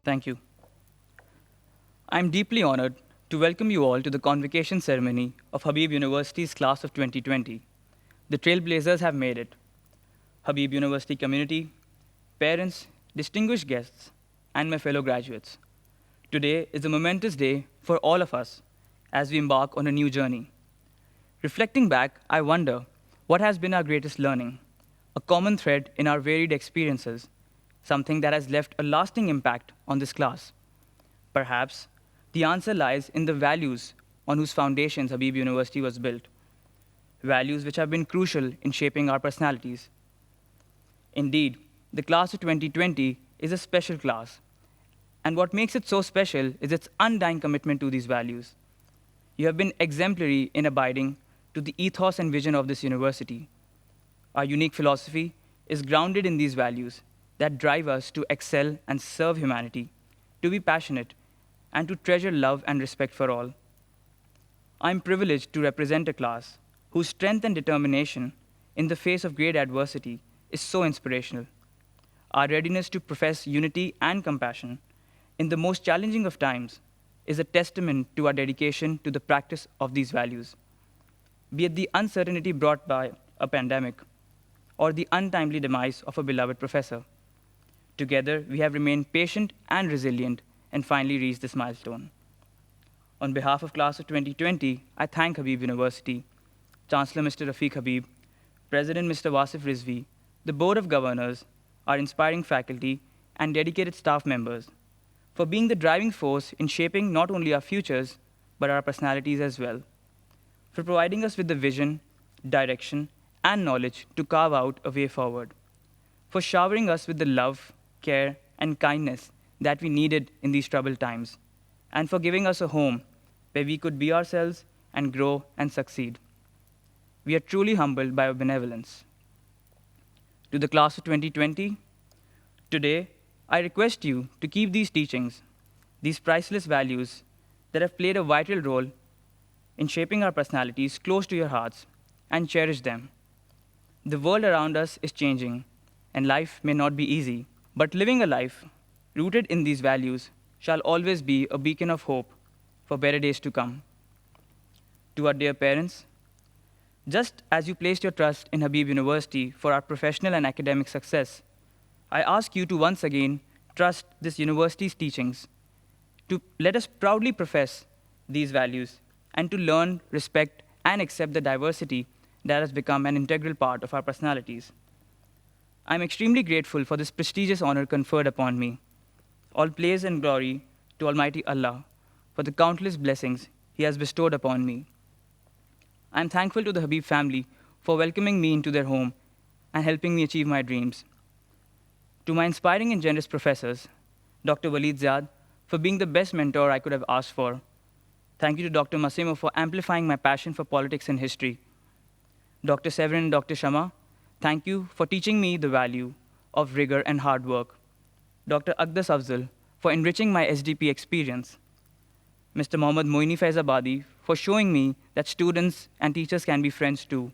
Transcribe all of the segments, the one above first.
Thank you. I'm deeply honored to welcome you all to the convocation ceremony of Habib University's class of 2020. The Trailblazers have made it. Habib University community, parents, distinguished guests, and my fellow graduates. Today is a momentous day for all of us as we embark on a new journey. Reflecting back, I wonder what has been our greatest learning, a common thread in our varied experiences, something that has left a lasting impact on this class. Perhaps the answer lies in the values on whose foundations Habib University was built, values which have been crucial in shaping our personalities. Indeed, the class of 2020 is a special class, and what makes it so special is its undying commitment to these values. You have been exemplary in abiding to the ethos and vision of this university. Our unique philosophy is grounded in these values that drive us to excel and serve humanity, to be passionate, and to treasure love and respect for all. I'm privileged to represent a class whose strength and determination in the face of great adversity is so inspirational. Our readiness to profess unity and compassion in the most challenging of times is a testament to our dedication to the practice of these values. Be it the uncertainty brought by a pandemic or the untimely demise of a beloved professor. Together, we have remained patient and resilient and finally reached this milestone. On behalf of Class of 2020, I thank Habib University, Chancellor Mr. Rafiq Habib, President Mr. Wasif Rizvi, the Board of Governors, our inspiring faculty, and dedicated staff members for being the driving force in shaping not only our futures, but our personalities as well, for providing us with the vision, direction, and knowledge to carve out a way forward, for showering us with the love, care, and kindness that we needed in these troubled times, and for giving us a home where we could be ourselves and grow and succeed. We are truly humbled by your benevolence. To the class of 2020, today, I request you to keep these teachings, these priceless values that have played a vital role in shaping our personalities close to your hearts and cherish them. The world around us is changing, and life may not be easy, but living a life rooted in these values shall always be a beacon of hope for better days to come. To our dear parents, just as you placed your trust in Habib University for our professional and academic success, I ask you to once again trust this university's teachings, to let us proudly profess these values, and to learn, respect, and accept the diversity that has become an integral part of our personalities. I'm extremely grateful for this prestigious honor conferred upon me. All praise and glory to Almighty Allah for the countless blessings He has bestowed upon me. I'm thankful to the Habib family for welcoming me into their home and helping me achieve my dreams. To my inspiring and generous professors, Dr. Waleed Ziad, for being the best mentor I could have asked for. Thank you to Dr. Massimo for amplifying my passion for politics and history. Dr. Severin and Dr. Shama, thank you for teaching me the value of rigor and hard work. Dr. Akdas Afzal for enriching my SDP experience. Mr. Mohammad Moini Faizabadi for showing me that students and teachers can be friends too.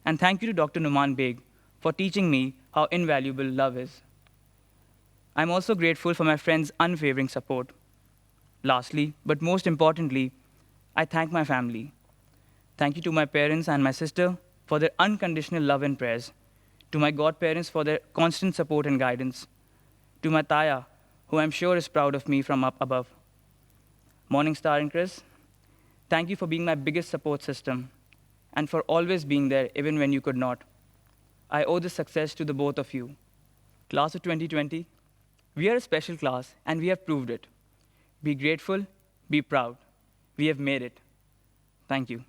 And thank you to Dr. Numan Beg for teaching me how invaluable love is. I'm also grateful for my friends' unwavering support. Lastly, but most importantly, I thank my family. Thank you to my parents and my sister for their unconditional love and prayers, to my godparents for their constant support and guidance, to my Taya, who I'm sure is proud of me from up above. Morning Star and Chris, thank you for being my biggest support system and for always being there even when you could not. I owe this success to the both of you. Class of 2020, we are a special class and we have proved it. Be grateful, be proud. We have made it. Thank you.